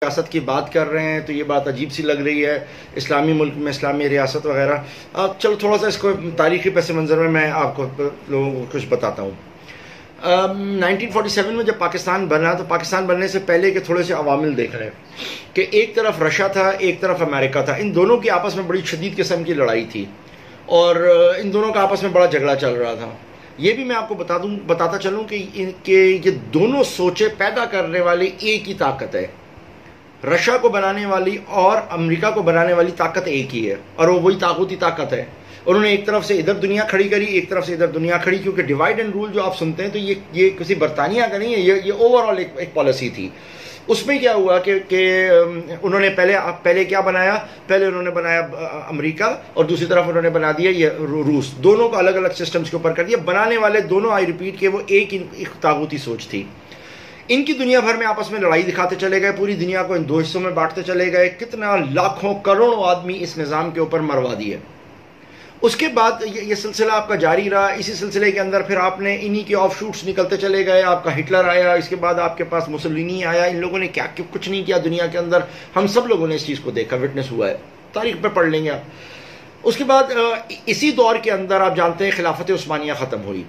ریاست کی بات کر رہے ہیں تو یہ بات عجیب سی لگ رہی ہے، اسلامی ملک میں اسلامی ریاست وغیرہ۔ چلو تھوڑا سا اس کو تاریخی پس منظر میں آپ کو لوگوں کو کچھ بتاتا ہوں۔ 1947 میں جب پاکستان بنا تو پاکستان بننے سے پہلے کے تھوڑے سے عوامل دیکھ رہے ہیں کہ ایک طرف رشیا تھا، ایک طرف امریکہ تھا، ان دونوں کی آپس میں بڑی شدید قسم کی لڑائی تھی اور ان دونوں کا آپس میں بڑا جھگڑا چل رہا تھا۔ یہ بھی میں آپ کو بتاتا چلوں کہ یہ دونوں سوچیں پیدا کرنے والی ایک ہی طاقت ہے، رشیا کو بنانے والی اور امریکہ کو بنانے والی طاقت ایک ہی ہے، اور وہ وہی طاقتی طاقت ہے۔ انہوں نے ایک طرف سے ادھر دنیا کھڑی کری، ایک طرف سے ادھر دنیا کھڑی، کیونکہ ڈیوائڈ اینڈ رول جو آپ سنتے ہیں تو یہ کسی برطانیہ کا نہیں ہے، یہ اوور آل ایک پالیسی تھی۔ اس میں کیا ہوا کہ انہوں نے پہلے کیا بنایا، پہلے انہوں نے بنایا امریکہ اور دوسری طرف انہوں نے بنا دیا یہ روس، دونوں کو الگ الگ سسٹمز کے اوپر کر دیا۔ بنانے والے دونوں، آئی ریپیٹ، کہ وہ ایک طاغوتی سوچ تھی۔ ان کی دنیا بھر میں آپس میں لڑائی دکھاتے چلے گئے، پوری دنیا کو ان دو حصوں میں بانٹتے چلے گئے، کتنا لاکھوں کروڑوں آدمی اس نظام کے اوپر مروا دیے۔ اس کے بعد یہ سلسلہ آپ کا جاری رہا۔ اسی سلسلے کے اندر پھر آپ نے انہی کے آف شوٹس نکلتے چلے گئے، آپ کا ہٹلر آیا، اس کے بعد آپ کے پاس مسولینی آیا۔ ان لوگوں نے کیا کچھ نہیں کیا دنیا کے اندر، ہم سب لوگوں نے اس چیز کو دیکھا، وٹنس ہوا ہے، تاریخ پہ پڑھ لیں گے آپ۔ اس کے بعد اسی دور کے اندر آپ جانتے ہیں خلافت عثمانیہ ختم ہوئی،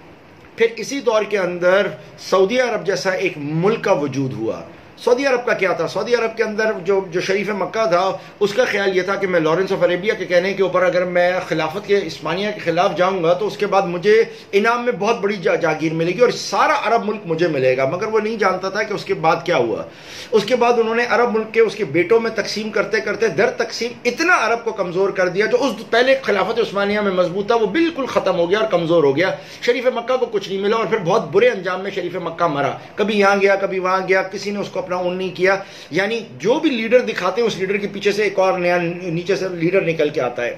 پھر اسی دور کے اندر سعودی عرب جیسا ایک ملک کا وجود ہوا۔ سعودی عرب کا کیا تھا؟ سعودی عرب کے اندر جو شریف مکہ تھا، اس کا خیال یہ تھا کہ میں لارنس آف عربیہ کے کہنے کے اوپر اگر میں خلافت کے عثمانیہ کے خلاف جاؤں گا تو اس کے بعد مجھے انعام میں بہت بڑی جاگیر ملے گی اور سارا عرب ملک مجھے ملے گا۔ مگر وہ نہیں جانتا تھا کہ اس کے بعد کیا ہوا۔ اس کے بعد انہوں نے عرب ملک کے اس کے بیٹوں میں تقسیم کرتے کرتے در تقسیم اتنا عرب کو کمزور کر دیا، جو اس پہلے خلافت عثمانیہ میں مضبوط تھا وہ بالکل ختم ہو گیا اور کمزور ہو گیا۔ شریف مکہ کو کچھ نہیں ملا اور پھر بہت برے انجام میں شریف مکہ مرا، کبھی یہاں گیا کبھی وہاں گیا، کسی نے اس کو اپنا اون نہیں کیا۔ یعنی جو بھی لیڈر دکھاتے ہیں اس لیڈر کے پیچھے سے ایک اور نیا نیچے سے لیڈر نکل کے آتا ہے۔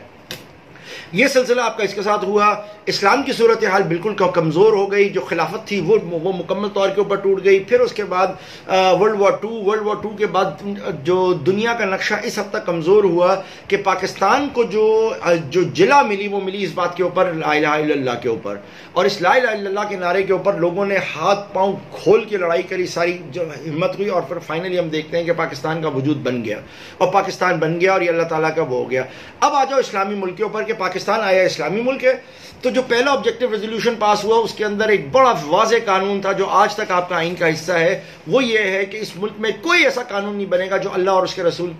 یہ سلسلہ آپ کا اس کے ساتھ ہوا۔ اسلام کی صورتحال بالکل کمزور ہو گئی، جو خلافت تھی وہ مکمل طور کے اوپر ٹوٹ گئی۔ پھر اس کے بعد ورلڈ وار ٹو کے بعد جو دنیا کا نقشہ اس حد تک کمزور ہوا کہ پاکستان کو جو جلا ملی وہ ملی اس بات کے اوپر، لا الہ الا اللہ کے اوپر، اور اس لا الہ الا اللہ کے نعرے کے اوپر لوگوں نے ہاتھ پاؤں کھول کے لڑائی کری، ساری جو ہمت ہوئی، اور پھر فائنلی ہم دیکھتے ہیں کہ پاکستان کا وجود بن گیا، اور پاکستان بن گیا اور یہ اللہ تعالیٰ کا وہ ہو گیا۔ اب آ جاؤ اسلامی ملک کے اوپر کہ پاکستان آیا اسلامی ملک ہے، تو جو پہلا آبجیکٹو ریزولوشن پاس ہوا اس کے اندر ایک بڑا واضح قانون تھا جو آج تک آپ کا آئین کا حصہ ہے، وہ یہ ہے کہ اس ملک میں کوئی ایسا قانون نہیں بنے گا جو اللہ اور اس کے رسول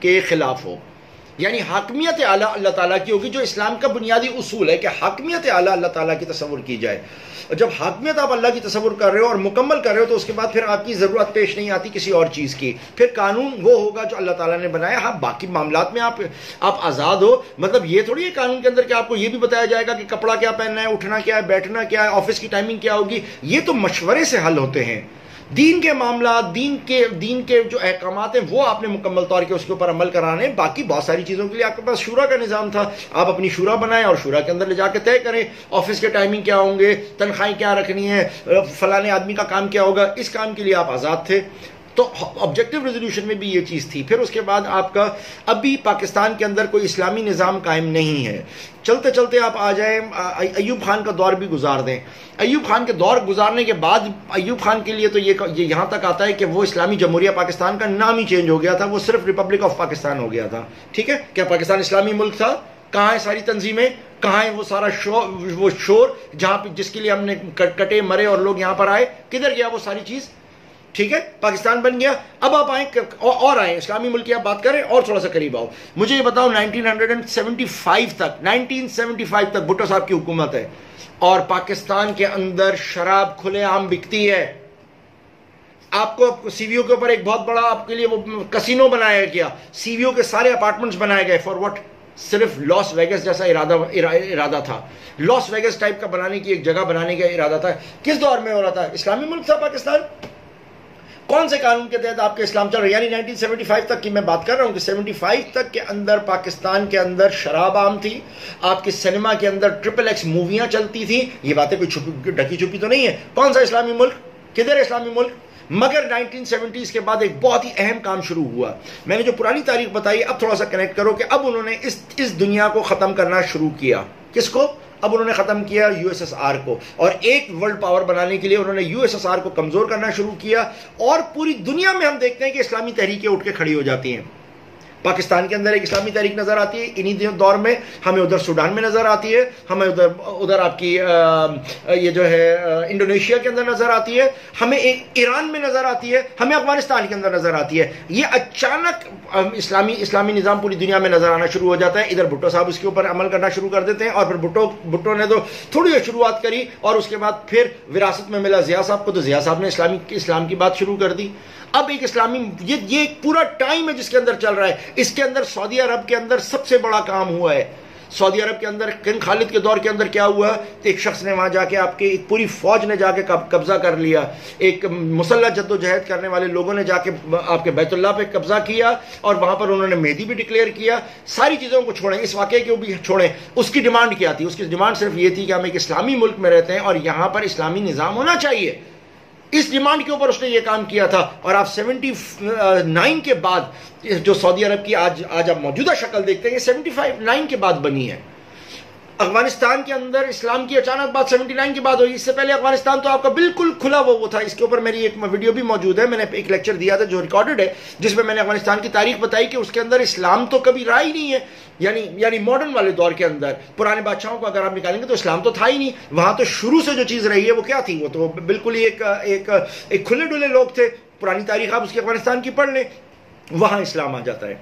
کے خلاف ہو۔ یعنی حاکمیت اعلیٰ اللہ تعالیٰ کی ہوگی، جو اسلام کا بنیادی اصول ہے کہ حاکمیت اعلیٰ اللہ تعالیٰ کی تصور کی جائے۔ اور جب حاکمیت آپ اللہ کی تصور کر رہے ہو اور مکمل کر رہے ہو تو اس کے بعد پھر آپ کی ضرورت پیش نہیں آتی کسی اور چیز کی، پھر قانون وہ ہوگا جو اللہ تعالیٰ نے بنایا۔ ہاں باقی معاملات میں آپ آزاد ہو، مطلب یہ تھوڑی ہے قانون کے اندر کہ آپ کو یہ بھی بتایا جائے گا کہ کپڑا کیا پہننا ہے، اٹھنا کیا ہے، بیٹھنا کیا ہے، آفس کی ٹائمنگ کیا ہوگی۔ یہ تو مشورے سے حل ہوتے ہیں۔ دین کے معاملات، دین کے جو احکامات ہیں وہ آپ نے مکمل طور کے اس کے اوپر عمل کرانے ہیں۔ باقی بہت ساری چیزوں کے لیے آپ کے پاس شورا کا نظام تھا، آپ اپنی شورا بنائیں اور شورا کے اندر لے جا کے طے کریں آفس کے ٹائمنگ کیا ہوں گے، تنخواہیں کیا رکھنی ہے، فلانے آدمی کا کام کیا ہوگا، اس کام کے لیے آپ آزاد تھے۔ تو آبجیکٹو ریزولوشن میں بھی یہ چیز تھی۔ پھر اس کے بعد آپ کا ابھی پاکستان کے اندر کوئی اسلامی نظام قائم نہیں ہے۔ چلتے چلتے آپ آ جائیں، ایوب خان کا دور بھی گزار دیں۔ ایوب خان کے دور گزارنے کے بعد ایوب خان کے لیے تو یہ یہاں تک آتا ہے کہ وہ اسلامی جمہوریہ پاکستان کا نام ہی چینج ہو گیا تھا، وہ صرف ریپبلک آف پاکستان ہو گیا تھا۔ ٹھیک ہے، کیا پاکستان اسلامی ملک تھا؟ کہاں ہے ساری تنظیمیں، کہاں ہے وہ سارا وہ شور جہاں پہ جس کے لیے ہم نے کٹے مرے اور لوگ یہاں پر آئے، کدھر گیا وہ ساری چیز؟ ٹھیک ہے، پاکستان بن گیا۔ اب آپ آئیں اور آئیں اسلامی ملک کی آپ بات کریں اور تھوڑا سا قریب آؤ۔ مجھے یہ بتاؤ 1975 تک بھٹو صاحب کی حکومت ہے اور پاکستان کے اندر شراب کھلے عام بکتی ہے۔ آپ کو سی وی او کے اوپر ایک بہت بڑا آپ کے لیے وہ کسینو بنایا گیا، سی وی او کے سارے اپارٹمنٹس بنائے گئے، فار واٹ؟ صرف لاس ویگس جیسا ارادہ تھا، لاس ویگس ٹائپ کا بنانے کی ایک جگہ بنانے کا ارادہ تھا۔ کس دور میں ہو رہا تھا؟ اسلامی ملک تھا پاکستان۔ کون سے قانون کے تحت آپ کے اسلام چل رہا ہے؟ یعنی 1975 تک کی میں بات کر رہا ہوں کہ 75 تک کے اندر پاکستان کے اندر شراب عام تھی، آپ کے سنیما کے اندر XXX موویاں چلتی تھیں۔ یہ باتیں کوئی ڈھکی چھپی تو نہیں ہے۔ کون سا اسلامی ملک؟ کدھر ہے اسلامی ملک؟ مگر 1970s کے بعد ایک بہت ہی اہم کام شروع ہوا۔ میں نے جو پرانی تاریخ بتائی اب تھوڑا سا کنیکٹ کرو کہ اب انہوں نے اس دنیا کو ختم کرنا شروع کیا۔ کس کو؟ اب انہوں نے ختم کیا USSR کو، اور ایک ورلڈ پاور بنانے کے لیے انہوں نے USSR کو کمزور کرنا شروع کیا، اور پوری دنیا میں ہم دیکھتے ہیں کہ اسلامی تحریکیں اٹھ کے کھڑی ہو جاتی ہیں۔ پاکستان کے اندر ایک اسلامی تحریک نظر آتی ہے انہی دور میں، ہمیں ادھر سوڈان میں نظر آتی ہے، ہمیں ادھر آپ کی یہ جو ہے انڈونیشیا کے اندر نظر آتی ہے، ہمیں ایران میں نظر آتی ہے، ہمیں افغانستان کے اندر نظر آتی ہے۔ یہ اچانک اسلامی نظام پوری دنیا میں نظر آنا شروع ہو جاتا ہے۔ ادھر بھٹو صاحب اس کے اوپر عمل کرنا شروع کر دیتے ہیں، اور پھر بھٹو نے تو تھوڑی شروعات کری، اور اس کے بعد پھر وراثت میں ملا ضیاء صاحب کو، تو ضیاء صاحب نے اسلام کی بات شروع کر دی۔ اب ایک اسلامی یہ ایک پورا ٹائم ہے جس کے اندر چل رہا ہے۔ اس کے اندر سعودی عرب کے اندر سب سے بڑا کام ہوا ہے۔ سعودی عرب کے اندر کنگ خالد کے دور کے اندر کیا ہوا، ایک شخص نے وہاں جا کے آپ کے ایک پوری فوج نے جا کے قبضہ کر لیا، ایک مسلح جد و جہد کرنے والے لوگوں نے جا کے آپ کے بیت اللہ پہ قبضہ کیا، اور وہاں پر انہوں نے مہدی بھی ڈکلیئر کیا۔ ساری چیزوں کو چھوڑیں، اس واقعے کو بھی چھوڑیں، اس کی ڈیمانڈ کیا تھی؟ اس کی ڈیمانڈ صرف یہ تھی کہ ہم ایک اسلامی ملک میں رہتے ہیں اور یہاں پر اسلامی نظام ہونا چاہیے۔ اس ڈیمانڈ کے اوپر اس نے یہ کام کیا تھا، اور آپ 79 کے بعد جو سعودی عرب کی آج آپ موجودہ شکل دیکھتے ہیں، یہ 79 کے بعد بنی ہے۔ افغانستان کے اندر اسلام کی اچانک بات 79 کے بعد ہوئی۔ اس سے پہلے افغانستان تو آپ کا بالکل کھلا وہ تھا۔ اس کے اوپر میری ایک ویڈیو بھی موجود ہے، میں نے ایک لیکچر دیا تھا جو ریکارڈڈ ہے، جس میں نے افغانستان کی تاریخ بتائی کہ اس کے اندر اسلام تو کبھی رہا ہی نہیں ہے، یعنی ماڈرن والے دور کے اندر پرانے بادشاہوں کو اگر آپ نکالیں گے تو اسلام تو تھا ہی نہیں وہاں۔ تو شروع سے جو چیز رہی ہے وہ کیا تھی؟ وہ تو بالکل ہی ایک کھلے ڈلے لوگ تھے۔ پرانی تاریخ آپ اس کی افغانستان کی پڑھ لیں، وہاں اسلام آ جاتا ہے۔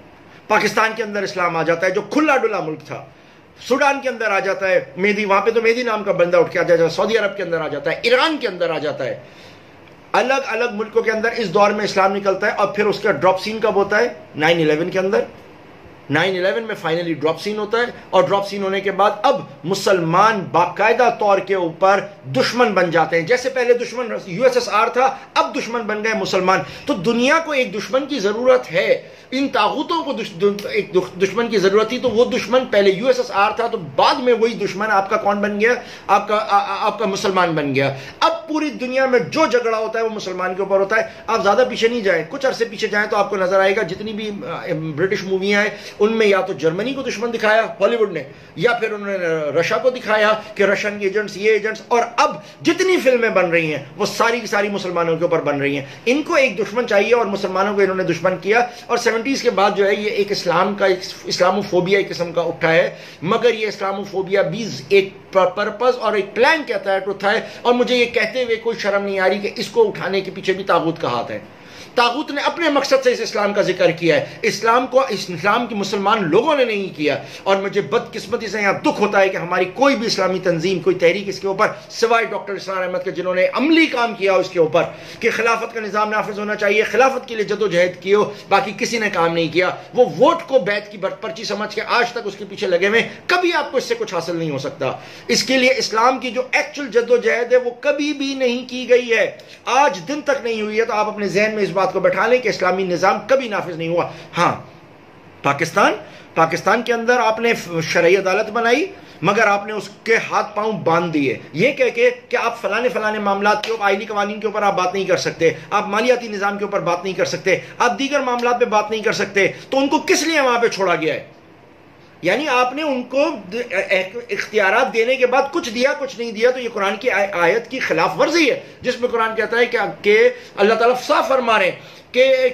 پاکستان کے اندر اسلام آ جاتا ہے جو کھلا ڈلا ملک تھا۔ سوڈان کے اندر آ جاتا ہے مہدی، وہاں پہ تو مہدی نام کا بندہ اٹھ کے آ جاتا ہے۔ سعودی عرب کے اندر آ جاتا ہے، ایران کے اندر آ جاتا ہے۔ الگ الگ ملکوں کے اندر اس دور میں اسلام نکلتا ہے، اور پھر اس کا ڈراپ سین کب ہوتا ہے؟ 9/11 کے اندر۔ 9/11 میں فائنلی ڈراپ سین ہوتا ہے، اور ڈراپ سین ہونے کے بعد اب مسلمان باقاعدہ طور کے اوپر دشمن بن جاتے ہیں۔ جیسے پہلے دشمن USSR تھا، اب دشمن بن گئے مسلمان۔ تو دنیا کو ایک دشمن کی ضرورت ہے، ان طاغوتوں کو ایک دشمن کی ضرورت تھی۔ تو وہ دشمن پہلے USSR تھا، تو بعد میں وہی دشمن آپ کا کون بن گیا؟ آپ کا مسلمان بن گیا۔ اب پوری دنیا میں جو جھگڑا ہوتا ہے وہ مسلمان کے اوپر ہوتا ہے۔ آپ زیادہ پیچھے نہیں جائیں، کچھ عرصے پیچھے جائیں تو آپ کو نظر آئے گا جتنی بھی برٹش موویاں ہیں ان میں یا تو جرمنی کو دشمن دکھایا ہالی ووڈ نے، یا پھر انہوں نے رشیا کو دکھایا کہ رشین ایجنٹس یہ ایجنٹس، اور اب جتنی فلمیں بن رہی ہیں وہ ساری کی ساری مسلمانوں کے اوپر بن رہی ہیں۔ ان کو ایک دشمن چاہیے اور مسلمانوں کو انہوں نے دشمن کیا، اور 70s کے بعد جو ہے یہ ایک اسلاموفوبیا ایک قسم کا اٹھا ہے۔ مگر یہ اسلاموفوبیا بھی ایک پرپز اور ایک پلان کے تحت اٹھا ہے، اور مجھے یہ کہتے ہوئے کوئی شرم نہیں آ رہی کہ اس کو اٹھانے کے پیچھے بھی طاغوت کا ہاتھ ہے۔ طاغوت نے اپنے مقصد سے اس اسلام کا ذکر کیا ہے، اسلام کی مسلمان لوگوں نے نہیں کیا۔ اور مجھے بدقسمتی سے یہاں دکھ ہوتا ہے کہ ہماری کوئی بھی اسلامی تنظیم، کوئی تحریک اس کے اوپر سوائے ڈاکٹر اسرار احمد کے، جنہوں نے عملی کام کیا اس کے اوپر کہ خلافت کا نظام نافذ ہونا چاہیے، خلافت کے لیے جد و جہد کی ہو، باقی کسی نے کام نہیں کیا۔ وہ ووٹ کو بیعت کی پرچی سمجھ کے آج تک اس کے پیچھے لگے ہوئے، کبھی آپ کو اس سے کچھ حاصل نہیں ہو سکتا۔ اس کے لیے اسلام کی جو ایکچوئل جد و جہد ہے وہ کبھی بھی نہیں کی گئی ہے، آج دن تک نہیں ہوئی ہے۔ تو آپ اپنے ذہن میں اس بات کو بٹھا لیں کہ اسلامی نظام کبھی نافذ نہیں ہوا۔ ہاں، پاکستان کے اندر آپ نے شرعی عدالت بنائی، مگر آپ نے اس کے ہاتھ پاؤں باندھ دیے، یہ کہہ کے کہ آپ فلانے معاملات کے اوپر، آئینی قوانین کے اوپر آپ بات نہیں کر سکتے، آپ مالیاتی نظام کے اوپر بات نہیں کر سکتے، آپ دیگر معاملات پہ بات نہیں کر سکتے۔ تو ان کو کس لیے وہاں پہ چھوڑا گیا ہے؟ یعنی آپ نے ان کو اختیارات دینے کے بعد کچھ دیا کچھ نہیں دیا، تو یہ قرآن کی آیت کی خلاف ورزی ہے، جس میں قرآن کہتا ہے کہ اللہ تعالیٰ صاف فرما رہے ہیں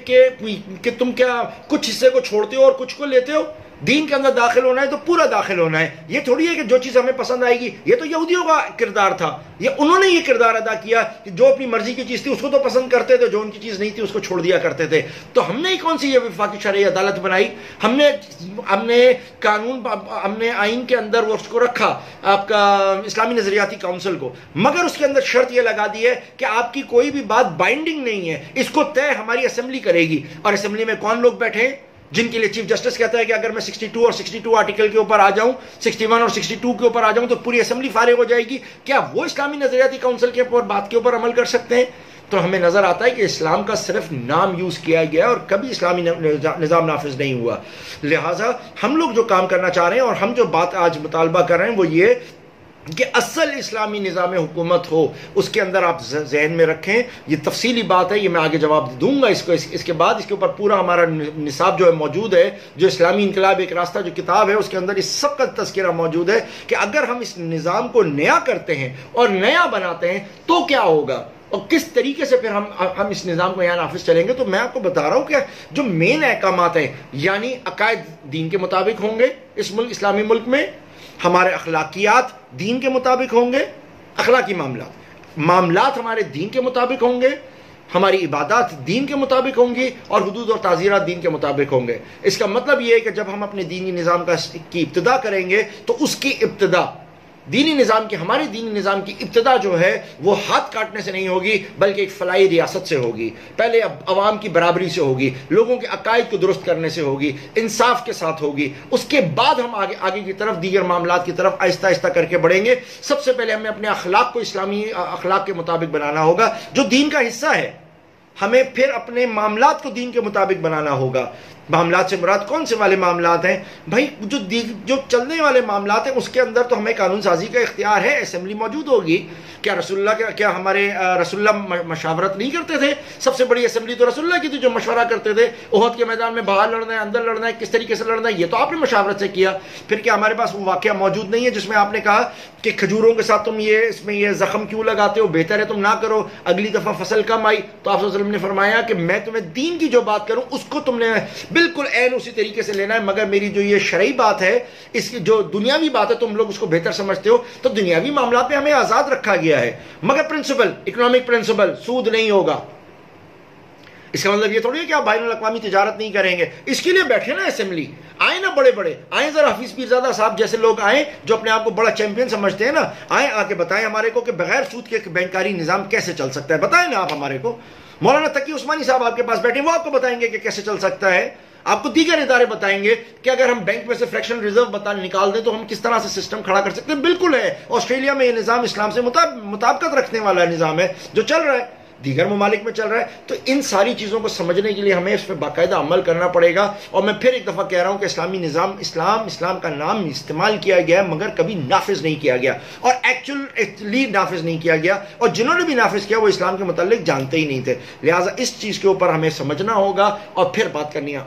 کہ تم کیا کچھ حصے کو چھوڑتے ہو اور کچھ کو لیتے ہو؟ دین کے اندر داخل ہونا ہے تو پورا داخل ہونا ہے۔ یہ تھوڑی ہے کہ جو چیز ہمیں پسند آئے گی، یہ تو یہودیوں کا کردار تھا، انہوں نے یہ کردار ادا کیا کہ جو اپنی مرضی کی چیز تھی اس کو تو پسند کرتے تھے، جو ان کی چیز نہیں تھی اس کو چھوڑ دیا کرتے تھے۔ تو ہم نے کون سی یہ وفاقی شرعی عدالت بنائی؟ ہم نے قانون، ہم نے آئین کے اندر وہ اس کو رکھا، آپ کا اسلامی نظریاتی کونسل کو، مگر اس کے اندر شرط یہ لگا دی ہے کہ آپ کی کوئی بھی بات بائنڈنگ نہیں ہے، اس کو طے ہماری اسمبلی کرے گی۔ اور اسمبلی میں کون لوگ بیٹھے ہیں؟ جن کے لیے چیف جسٹس کہتا ہے کہ اگر میں 62 اور 62 آرٹیکل کے اوپر آ جاؤں، 61 اور 62 کے اوپر آ جاؤں تو پوری اسمبلی فارغ ہو جائے گی۔ کیا وہ اسلامی نظریاتی کونسل کے اوپر بات کے اوپر عمل کر سکتے ہیں؟ تو ہمیں نظر آتا ہے کہ اسلام کا صرف نام یوز کیا گیا اور کبھی اسلامی نظام نافذ نہیں ہوا۔ لہٰذا ہم لوگ جو کام کرنا چاہ رہے ہیں اور ہم جو بات آج مطالبہ کر رہے ہیں وہ یہ کہ اصل اسلامی نظام حکومت ہو، اس کے اندر آپ ذہن میں رکھیں. یہ تفصیلی بات ہے، یہ میں آگے جواب دوں گا اس کے بعد. اس کے اوپر پورا ہمارا نصاب جو ہے موجود ہے، جو اسلامی انقلاب ایک راستہ جو کتاب ہے، اس کے اندر اس سب کا تذکرہ موجود ہے کہ اگر ہم اس نظام کو نیا کرتے ہیں اور نیا بناتے ہیں تو کیا ہوگا اور کس طریقے سے پھر ہم اس نظام کو یہاں نافذ چلیں گے. تو میں آپ کو بتا رہا ہوں کہ جو مین احکامات ہیں، یعنی عقائد دین کے مطابق ہوں گے اس ملک، اسلامی ملک میں. ہمارے اخلاقیات دین کے مطابق ہوں گے، اخلاقی معاملات ہمارے دین کے مطابق ہوں گے، ہماری عبادات دین کے مطابق ہوں گی، اور حدود اور تعزیرات دین کے مطابق ہوں گے. اس کا مطلب یہ ہے کہ جب ہم اپنے دینی نظام کی ابتدا کریں گے تو اس کی ابتدا ہمارے دینی نظام کی ابتدا جو ہے وہ ہاتھ کاٹنے سے نہیں ہوگی، بلکہ ایک فلاحی ریاست سے ہوگی. پہلے عوام کی برابری سے ہوگی، لوگوں کے عقائد کو درست کرنے سے ہوگی، انصاف کے ساتھ ہوگی. اس کے بعد ہم آگے کی طرف دیگر معاملات کی طرف آہستہ آہستہ کر کے بڑھیں گے. سب سے پہلے ہمیں اپنے اخلاق کو اسلامی اخلاق کے مطابق بنانا ہوگا جو دین کا حصہ ہے. ہمیں پھر اپنے معاملات کو دین کے مطابق بنانا ہوگا. معاملات سے مراد کون سے والے معاملات ہیں بھائی؟ جو چلنے والے معاملات ہیں اس کے اندر تو ہمیں قانون سازی کا اختیار ہے، اسمبلی موجود ہوگی. کیا ہمارے رسول اللہ مشاورت نہیں کرتے تھے؟ سب سے بڑی اسمبلی تو رسول اللہ کی تھی جو مشورہ کرتے تھے. احد کے میدان میں باہر لڑنا ہے، اندر لڑنا ہے، کس طریقے سے لڑنا ہے، یہ تو آپ نے مشاورت سے کیا. پھر کیا ہمارے پاس وہ واقعہ موجود نہیں ہے جس میں آپ نے کہا کہ کھجوروں کے ساتھ تم اس میں یہ زخم کیوں لگاتے ہو، بہتر ہے تم نہ کرو، اگلی دفعہ فصل کم آئی تو آپ صلی اللہ علیہ وسلم نے فرمایا کہ میں تمہیں دین کی جو بات کروں اس کو تم نے بالکل عین اسی طریقے سے لینا ہے، مگر میری جو یہ شرعی بات ہے، اس کی جو دنیاوی بات ہے تم لوگ اس کو بہتر سمجھتے ہو. تو دنیاوی معاملات میں ہمیں آزاد رکھا گیا ہے، مگر پرنسپل، اکنامک پرنسپل، سود نہیں ہوگا. اس کا مطلب یہ تھوڑی ہے کہ آپ بین الاقوامی تجارت نہیں کریں گے. اس کے لیے بیٹھے نا اسمبلی، آئیں نا بڑے آئیں ذرا حفیظ پیرزادہ صاحب جیسے لوگ آئیں جو اپنے آپ کو بڑا چیمپئن سمجھتے ہیں نا، آئیں آ کے بتائیں ہمارے کو کہ بغیر سود کے بینکاری نظام کیسے چل سکتا ہے. بتائیں نا آپ ہمارے کو. مولانا تقی عثمانی صاحب آپ کے پاس بیٹھے، وہ آپ کو بتائیں گے کہ کیسے چل سکتا ہے. آپ کو دیگر ادارے بتائیں گے کہ اگر ہم بینک میں سے فریکشن ریزرو نکال دیں تو ہم کس طرح سے سسٹم کھڑا کر سکتے ہیں. بالکل ہے، آسٹریلیا میں یہ نظام اسلام سے مطابقت رکھنے والا نظام ہے جو چل رہا ہے، دیگر ممالک میں چل رہا ہے. تو ان ساری چیزوں کو سمجھنے کے لیے ہمیں اس پہ باقاعدہ عمل کرنا پڑے گا. اور میں پھر ایک دفعہ کہہ رہا ہوں کہ اسلامی نظام، اسلام کا نام استعمال کیا گیا ہے مگر کبھی نافذ نہیں کیا گیا، اور ایکچولی نافذ نہیں کیا گیا. اور جنہوں نے بھی نافذ کیا وہ اسلام کے متعلق جانتے ہی نہیں تھے. لہٰذا اس چیز کے اوپر ہمیں سمجھنا ہوگا اور پھر بات کرنی ہے.